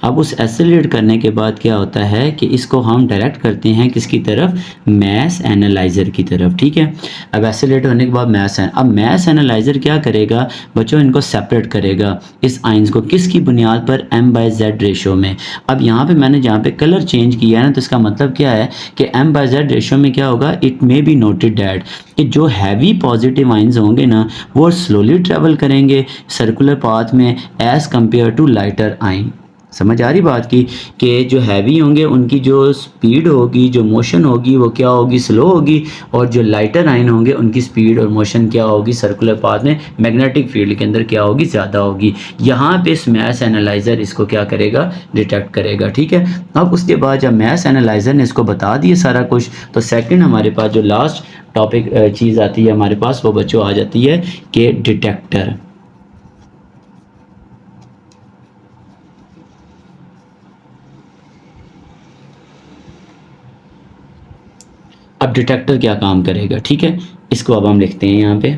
अब उस एक्सेलरेट करने के बाद क्या होता है कि इसको हम डायरेक्ट करते हैं किसकी तरफ, मैस एनालाइज़र की तरफ, ठीक है। अब एक्सेलरेट होने के बाद अब मैस एनालाइज़र क्या करेगा बच्चों, इनको सेपरेट करेगा इस आयंस को किसकी बुनियाद पर, m/z रेशो में। अब यहाँ पे मैंने जहाँ पे कलर चेंज किया है ना, तो इसका मतलब क्या है कि m/z रेशो में क्या होगा, it may be noted that कि जो हैवी पॉजिटिव आयंस होंगे ना वो स्लोली ट्रेवल करेंगे सर्कुलर पाथ में एज कंपेयर टू लाइटर आइन। समझ आ रही बात की कि जो हैवी होंगे उनकी जो स्पीड होगी, जो मोशन होगी वो क्या होगी, स्लो होगी, और जो लाइटर आइन होंगे उनकी स्पीड और मोशन क्या होगी, सर्कुलर पाथ में मैग्नेटिक फील्ड के अंदर क्या होगी, ज़्यादा होगी। यहाँ पे इस मैस एनालाइज़र इसको क्या करेगा, डिटेक्ट करेगा, ठीक है। अब उसके बाद जब मैस एनालाइज़र ने इसको बता दिया सारा कुछ, तो सेकंड हमारे पास जो लास्ट टॉपिक चीज़ आती है हमारे पास, वो बच्चों आ जाती है कि डिटेक्टर। अब डिटेक्टर क्या काम करेगा, ठीक है, इसको अब हम लिखते हैं यहाँ पे।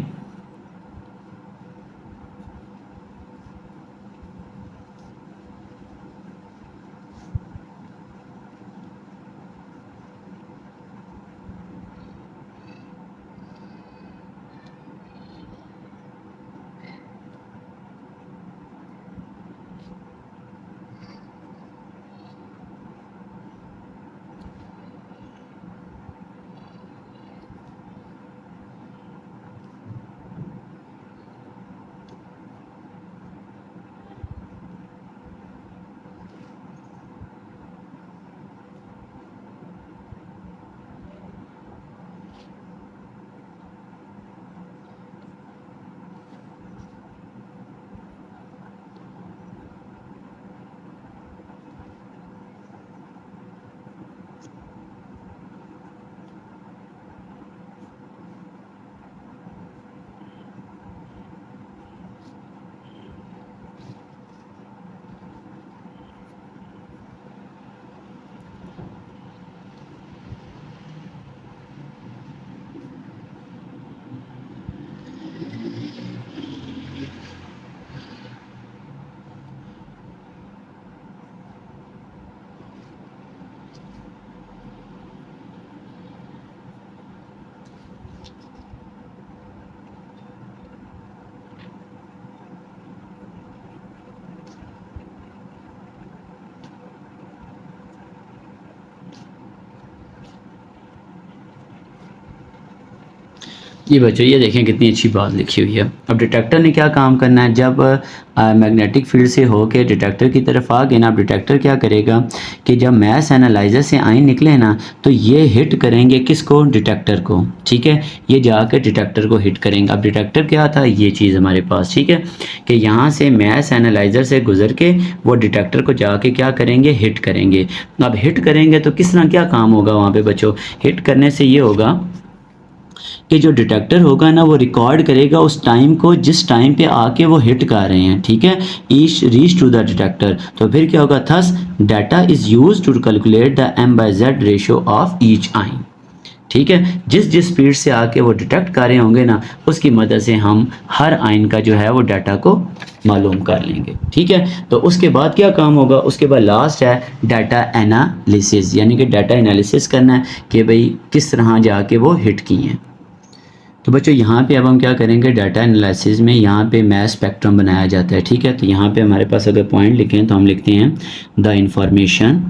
जी बच्चों, ये देखें कितनी अच्छी बात लिखी हुई है। अब डिटेक्टर ने क्या काम करना है, जब मैग्नेटिक फील्ड से होके डिटेक्टर की तरफ आ गए ना, अब डिटेक्टर क्या करेगा कि जब मैस एनालाइजर से आइन निकले ना, तो ये हिट करेंगे किसको, डिटेक्टर को, ठीक है। ये जाकर डिटेक्टर को हिट करेंगे। अब डिटेक्टर क्या था, ये चीज़ हमारे पास, ठीक है, कि यहाँ से मैस एनालाइजर से गुजर के वो डिटेक्टर को जाके क्या करेंगे, हिट करेंगे। अब हिट करेंगे तो किस तरह क्या काम होगा वहाँ पे बच्चों, हिट करने से ये होगा कि जो डिटेक्टर होगा ना वो रिकॉर्ड करेगा उस टाइम को जिस टाइम पे आके वो हिट कर रहे हैं, ठीक है, each reach to the detector. तो फिर क्या होगा, thus data is use to calculate the m/z ratio of each ion, ठीक है। जिस जिस स्पीड से आके वो डिटेक्ट कर रहे होंगे ना, उसकी मदद से हम हर आइन का जो है वो डाटा को मालूम कर लेंगे, ठीक है। तो उसके बाद क्या काम होगा, उसके बाद लास्ट है डाटा एनालिसिस, यानी कि डाटा एनालिसिस करना है कि भाई किस तरह जाके वो हिट किए हैं। तो बच्चों यहाँ पे अब हम क्या करेंगे, डाटा एनालिसिस में यहाँ पे मैस स्पेक्ट्रम बनाया जाता है, ठीक है। तो यहाँ पे हमारे पास अगर पॉइंट लिखें तो हम लिखते हैं द इंफॉर्मेशन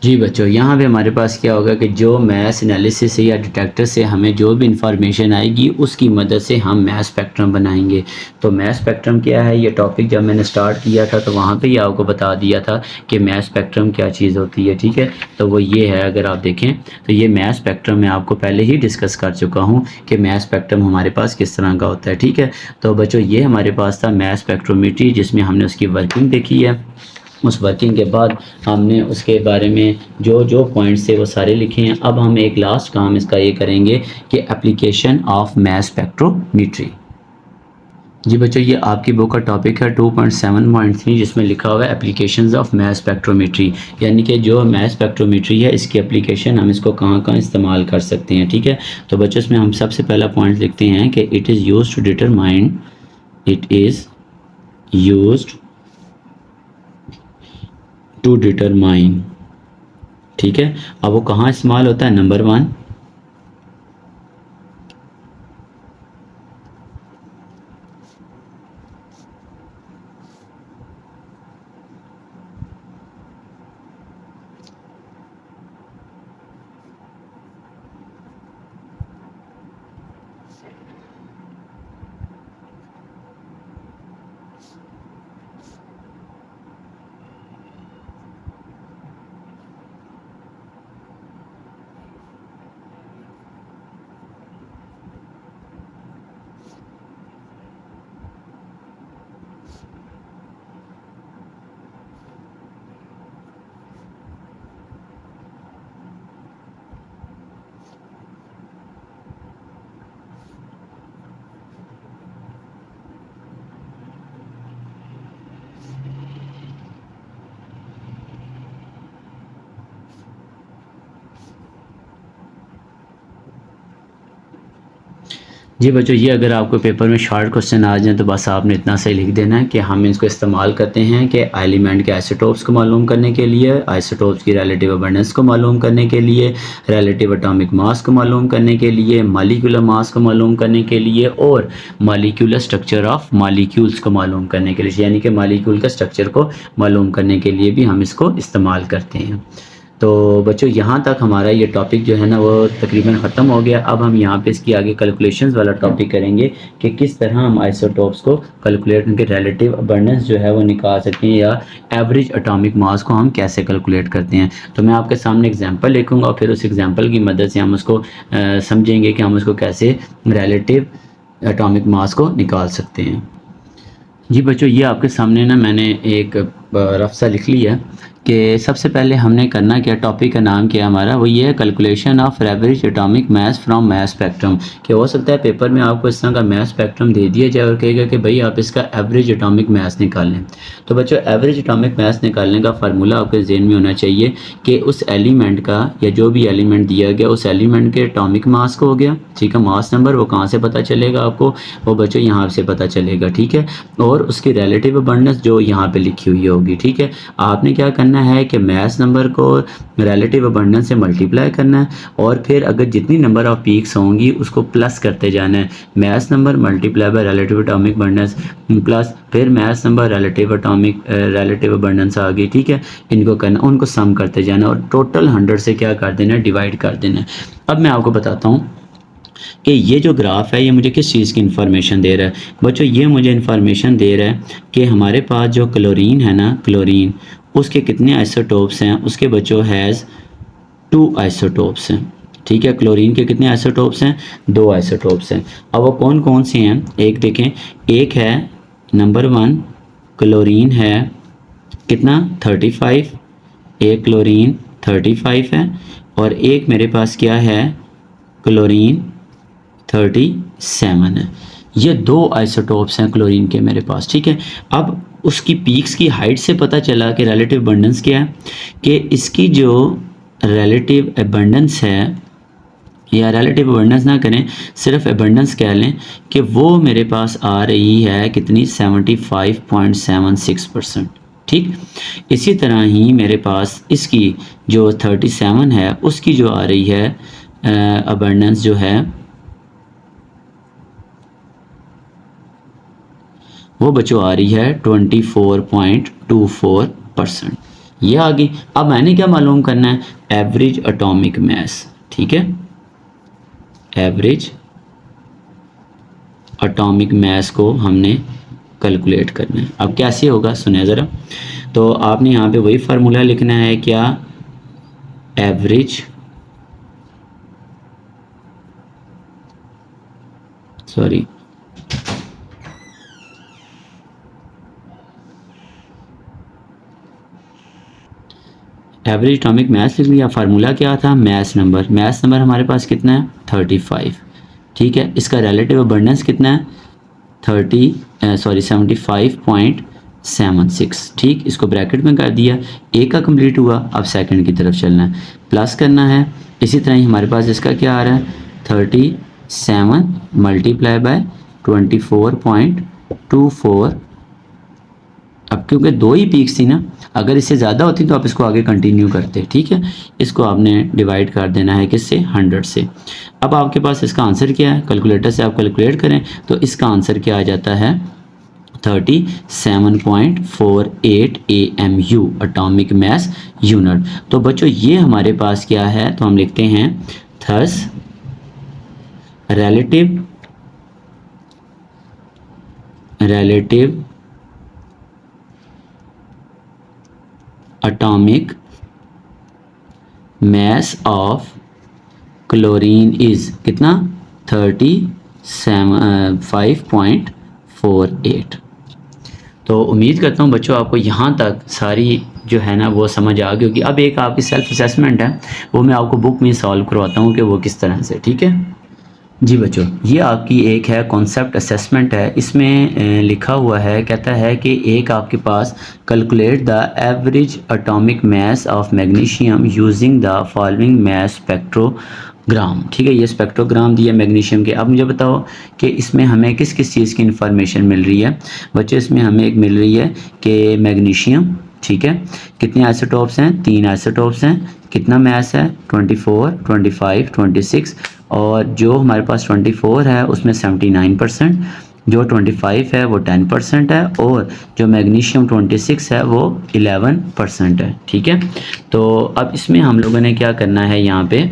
जी बच्चों, यहाँ पे हमारे पास क्या होगा कि जो मैथ एनालिसिस से या डिटेक्टर से हमें जो भी इंफॉर्मेशन आएगी उसकी मदद से हम मैथ स्पेक्ट्रम बनाएंगे। तो मैथ स्पेक्ट्रम क्या है, ये टॉपिक जब मैंने स्टार्ट किया था तो वहाँ पे ही आपको बता दिया था कि मैथ स्पेक्ट्रम क्या चीज़ होती है, ठीक है। तो वो ये है, अगर आप देखें तो ये मैथ स्पेक्ट्रम मैं आपको पहले ही डिस्कस कर चुका हूँ कि मैथ स्पेक्ट्रम हमारे पास किस तरह का होता है, ठीक है। तो बच्चों ये हमारे पास था मैथ स्पेक्ट्रोमीट्री, जिसमें हमने उसकी वर्किंग देखी है। उस वर्किंग के बाद हमने उसके बारे में जो जो पॉइंट्स थे वो सारे लिखे हैं। अब हम एक लास्ट काम इसका ये करेंगे कि एप्लीकेशन ऑफ मैथ स्पेक्ट्रोमीट्री। जी बच्चों, ये आपकी बुक का टॉपिक है 2.7.3, जिसमें लिखा हुआ है एप्लीकेशंस ऑफ मैथ स्पेक्ट्रोमीट्री, यानी कि जो मैथ स्पेक्ट्रोमीट्री है इसकी एप्लीकेशन हम इसको कहाँ कहाँ इस्तेमाल कर सकते हैं, ठीक है। तो बच्चों इसमें हम सबसे पहला पॉइंट लिखते हैं कि it is used to determine, it is used to determine, ठीक है। अब वो कहाँ इस्तेमाल होता है, नंबर 1, जी बच्चों, ये अगर आपको पेपर में शॉर्ट क्वेश्चन आ जाए तो बस आपने इतना सही लिख देना है कि हम इसको इस्तेमाल करते हैं कि एलिमेंट के आइसोटोप्स को मालूम करने के लिए, आइसोटोप्स की रिलेटिव अबंडेंस को मालूम करने के लिए, रिलेटिव एटॉमिक मास को मालूम करने के लिए, मॉलिक्यूलर मास को मालूम करने के लिए, और मॉलिक्यूलर स्ट्रक्चर ऑफ मॉलिक्यूल्स को मालूम करने के लिए, यानी कि मॉलिक्यूल का स्ट्रक्चर को मालूम करने के लिए भी हम इसको इस्तेमाल करते हैं। तो बच्चों यहाँ तक हमारा ये टॉपिक जो है ना वो तकरीबन ख़त्म हो गया। अब हम यहाँ पे इसकी आगे कैलकुलेशंस वाला टॉपिक करेंगे कि किस तरह हम आइसोटोप्स को कैलकुलेट, उनके रिलेटिव अबंडेंस जो है वो निकाल सकते हैं, या एवरेज एटॉमिक मास को हम कैसे कैलकुलेट करते हैं। तो मैं आपके सामने एग्जांपल लिखूँगा और फिर उस एग्जांपल की मदद से हम उसको समझेंगे कि हम उसको कैसे रिलेटिव एटॉमिक मास को निकाल सकते हैं। जी बच्चों, ये आपके सामने ना मैंने एक रफ सा लिख लिया कि सबसे पहले हमने करना क्या, टॉपिक का नाम क्या है हमारा, वो ये है calculation of average atomic mass from math spectrum. कि हो सकता है पेपर में आपको इस तरह का मैथ स्पेक्ट्रम दे दिया जाए और कहेगा कि भाई आप इसका एवरेज एटॉमिक मास निकाल लें। तो बच्चों एवरेज एटॉमिक मास निकालने का फार्मूला आपके जहन में होना चाहिए कि उस एलिमेंट का, या जो भी एलिमेंट दिया गया उस एलिमेंट के एटॉमिक मास को हो गया, ठीक है। मास नंबर वो कहाँ से पता चलेगा आपको, वो बच्चों यहाँ से पता चलेगा, ठीक है। और उसकी रिलेटिव अबंडेंस जो यहाँ पे लिखी हुई होगी, ठीक है। आपने क्या करना है कि मैथ नंबर को रिलेटिव अबंडेंस से मल्टीप्लाई करना है, और फिर अगर जितनी नंबर ऑफ पीक्स होंगी उसको प्लस करते जाना है। Math number multiply by relative atomic abundance plus फिर मैथ नंबर रिलेटिव अबंडेंस आ गई, ठीक है। इनको करना, उनको सम करते जाना और टोटल 100 से क्या कर देना है, डिवाइड कर देना है। अब मैं आपको बताता हूँ कि ये जो ग्राफ है ये मुझे किस चीज़ की इन्फॉर्मेशन दे रहा है। बच्चों ये मुझे इन्फॉर्मेशन दे रहा है कि हमारे पास जो क्लोरीन है ना, क्लोरीन, उसके कितने आइसोटोप्स हैं, उसके बच्चों हैज़ 2 आइसोटोप्स हैं, ठीक है। क्लोरीन के कितने आइसोटोप्स हैं, 2 आइसोटोप्स हैं। अब वो कौन कौन से हैं, एक देखें, एक है नंबर 1 क्लोरीन है कितना 35, एक क्लोरीन 35 है, और एक मेरे पास क्या है, क्लोरीन 37 है। ये 2 आइसोटोप्स हैं क्लोरीन के मेरे पास, ठीक है। अब उसकी पीक्स की हाइट से पता चला कि रिलेटिव अबंडेंस क्या है, कि इसकी जो रिलेटिव अबंडेंस है, या रिलेटिव अबंडेंस ना करें, सिर्फ अबंडेंस कह लें, कि वो मेरे पास आ रही है कितनी, 75.76%, ठीक। इसी तरह ही मेरे पास इसकी जो 37 है उसकी जो आ रही है अबंडेंस जो है वो बच्चों आ रही है 24.24%। ये आ गई। अब मैंने क्या मालूम करना है, एवरेज एटॉमिक मास, ठीक है, एवरेज एटॉमिक मास को हमने कैलकुलेट करना है। अब कैसे होगा सुनिए ज़रा, तो आपने यहाँ पे वही फार्मूला लिखना है, क्या, एवरेज, सॉरी एवरेज एटॉमिक मास लिख लिया। फार्मूला क्या था, मास नंबर, मास नंबर हमारे पास कितना है 35, ठीक है। इसका रिलेटिव अबंडेंस कितना है 75.76, ठीक। इसको ब्रैकेट में कर दिया, ए का कंप्लीट हुआ, अब सेकंड की तरफ चलना है, प्लस करना है। इसी तरह ही हमारे पास इसका क्या आ रहा है 37 मल्टीप्लाई बाय 24.24। अब क्योंकि दो ही पीक्स थी ना, अगर इससे ज़्यादा होती तो आप इसको आगे कंटिन्यू करते, ठीक है। इसको आपने डिवाइड कर देना है किससे, 100 से। अब आपके पास इसका आंसर क्या है, कैलकुलेटर से आप कैलकुलेट करें तो इसका आंसर क्या आ जाता है 37.48 AMU एटॉमिक मास यूनिट। तो बच्चों ये हमारे पास क्या है, तो हम लिखते हैं thus relative atomic mass of chlorine is कितना 35.48। तो उम्मीद करता हूँ बच्चों आपको यहाँ तक सारी जो है ना वो समझ आ गई होगी। अब एक आपकी सेल्फ असेसमेंट है, वो मैं आपको बुक में सॉल्व करवाता हूँ कि वो किस तरह से, ठीक है जी बच्चों। ये आपकी एक है कॉन्सेप्ट असेसमेंट है, इसमें लिखा हुआ है, कहता है कि एक आपके पास calculate the average atomic mass of magnesium using the following mass spectrogram, ठीक है। ये स्पेक्ट्रोग्राम दिया मैग्नीशियम के। अब मुझे बताओ कि इसमें हमें किस किस चीज़ की इंफॉर्मेशन मिल रही है बच्चों। इसमें हमें एक मिल रही है कि मैग्नीशियम, ठीक है, कितने आइसोटोप्स हैं, 3 आइसोटोप्स हैं, कितना मास है 24, 25, 26, और जो हमारे पास 24 है उसमें 79%, जो 25 है वो 10% है, और जो मैग्नीशियम 26 है वो 11% है, ठीक है। तो अब इसमें हम लोगों ने क्या करना है, यहाँ पे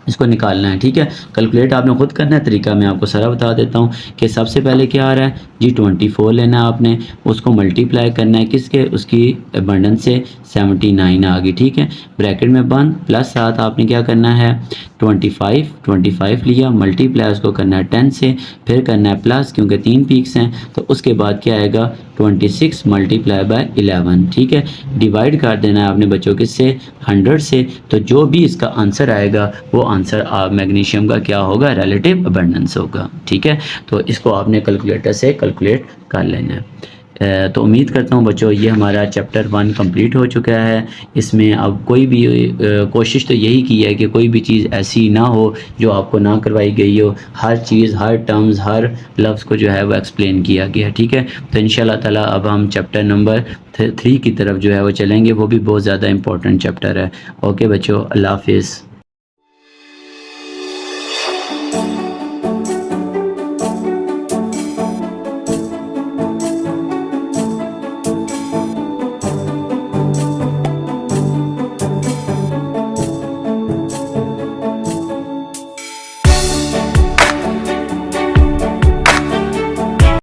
इसको निकालना है, ठीक है। कैलकुलेट आपने खुद करना है, तरीका मैं आपको सारा बता देता हूँ कि सबसे पहले क्या आ रहा है जी 24 लेना है आपने, उसको मल्टीप्लाई करना है किसके, उसकी अबंडेंस से 79 आ गई, ठीक है। ब्रैकेट में बंद, प्लस साथ आपने क्या करना है 25 लिया, मल्टीप्लाई उसको करना है 10 से, फिर करना है प्लस, क्योंकि 3 पीक्स हैं तो उसके बाद क्या आएगा 26 मल्टीप्लाई बाय 11, ठीक है। डिवाइड कर देना है आपने बच्चों किससे 100 से, तो जो भी इसका आंसर आएगा वो आंसर मैग्नीशियम का क्या होगा, रिलेटिव अबंडेंस होगा, ठीक है। तो इसको आपने कैलकुलेटर से कैलकुलेट कर लेना है। तो उम्मीद करता हूँ बच्चों ये हमारा चैप्टर 1 कंप्लीट हो चुका है। इसमें अब कोई भी कोशिश तो यही की है कि कोई भी चीज़ ऐसी ना हो जो आपको ना करवाई गई हो, हर चीज़, हर टर्म्स, हर लफ्ज़ को जो है वो एक्सप्लेन किया गया है, ठीक है। तो इंशाल्लाह ताला अब हम चैप्टर नंबर 3 की तरफ जो है वो चलेंगे, वो भी बहुत ज़्यादा इंपॉर्टेंट चैप्टर है। ओके बच्चों, अल्लाह हाफिज़।